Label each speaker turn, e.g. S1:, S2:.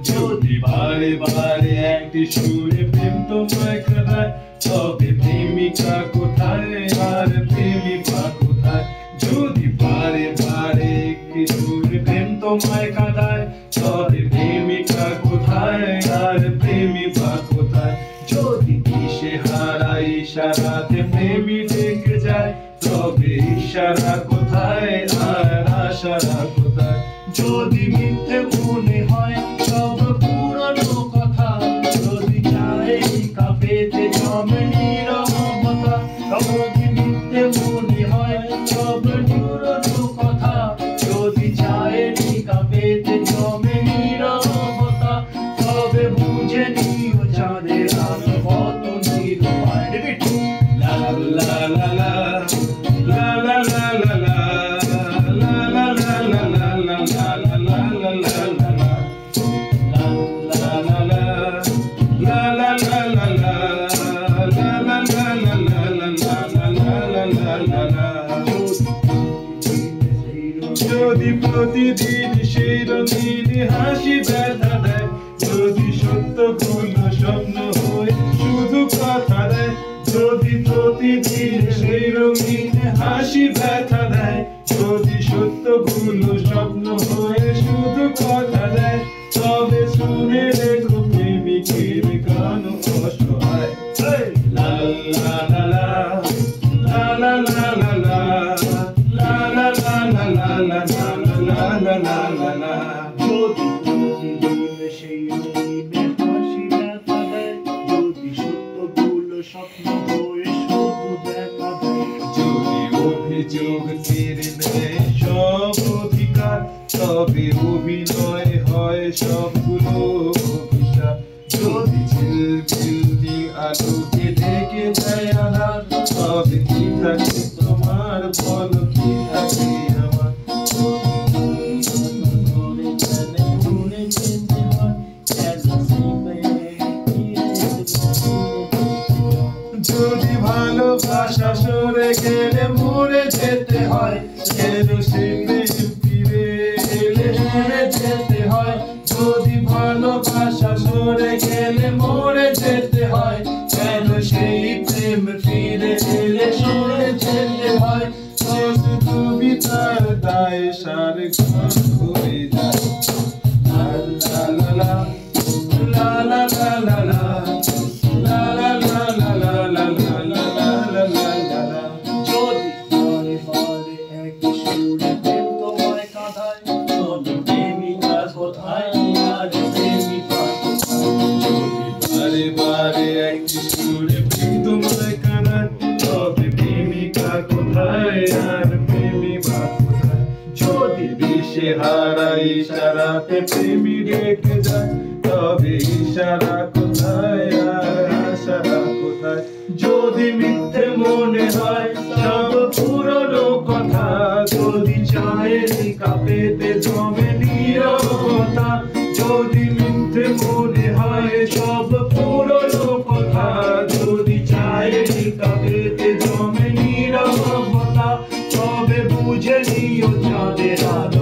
S1: যদি বারে বারে একটি সুরে প্রেম তোমায় কাঁদায় তবে প্রেমিকা কোথায় আর প্রেমিকা কোথায়? যদি বারে বারে একটি সুরে প্রেম তোমায় কাঁদায় তবে প্রেমিকা কোথায় আর প্রেমিকা কোথায়? যদি দিশে হারা ইশারাতে প্রেমী ডেকে যায় তবে ইশারা কোথায় আর আশারা কোথায়? যদি মিথ্যে মনে হয় সব পুরনো কথা, যদি চাই কাঁপেতে জমে নীরবতা, যদি মিথ্যে মনে হয় সব পুরনো কথা, যদি চাই কাঁপেতে জমে নীরবতা, তবে বুঝে নিও চাঁদের আলো কত নিরুপায়। লা লা লা লা লা লা লা লা লা যদি প্রতিদিন সেই রঙিন হাসি ব্যথা দেয়, যদি সত্যগুলো স্বপ্ন হয়ে শুধু কথা দেয়, যদি প্রতিদিন সেই রঙিন হাসি ব্যথা দেয়, যদি সত্যগুলো স্বপ্ন হয়ে শুধু কথা দেয়, তবে শুনে রেখো প্রেমিকের গান অসহায়। লা লা লা লা লা লা লা লা যদি প্রতিদিন সেই রঙিন হাসি ব্যথা দেয়, যদি সত্যগুলো স্বপ্ন হয়ে শুধু দেখা দেয়, যদি অভিযোগ কেড়ে নেয় সব অধিকার, তবে অভিনয় হয় সবগুলো অভিশাপ। যদি ঝিলমিল আলোকে ঢেকে দেয় আধার, তবে কি থাকে তোমার বলো, কি থাকে আমার? যদি ভালোবাসা সরে গেলে মরে যেতে হয়, কেন সে প্রেম ফিরে এলে মরে যেতে হয়? যদি ভালোবাসা সরে গেলে মরে যেতে হয়, কেন সেই প্রেম ফিরে এলে সরে যেতে হয়? কবিতার দায় সার হয়ে যায়। লা লা লা লা লা লা লা লা হারা ইশারাতে প্রেমী ডেকে যায়, তবে ইশারা কোথায় আর আশারা কোথায়? যদি মিথ্যে মনে হয় সব পুরনো কথা, যদি চায় কাঁপেতে জমে নীরবতা, যদি মিথ্যে মনে হয় সব পুরনো কথা, যদি চায় কাঁপেতে জমে নীরবতা, তবে বুঝে নিও চাঁদের আলো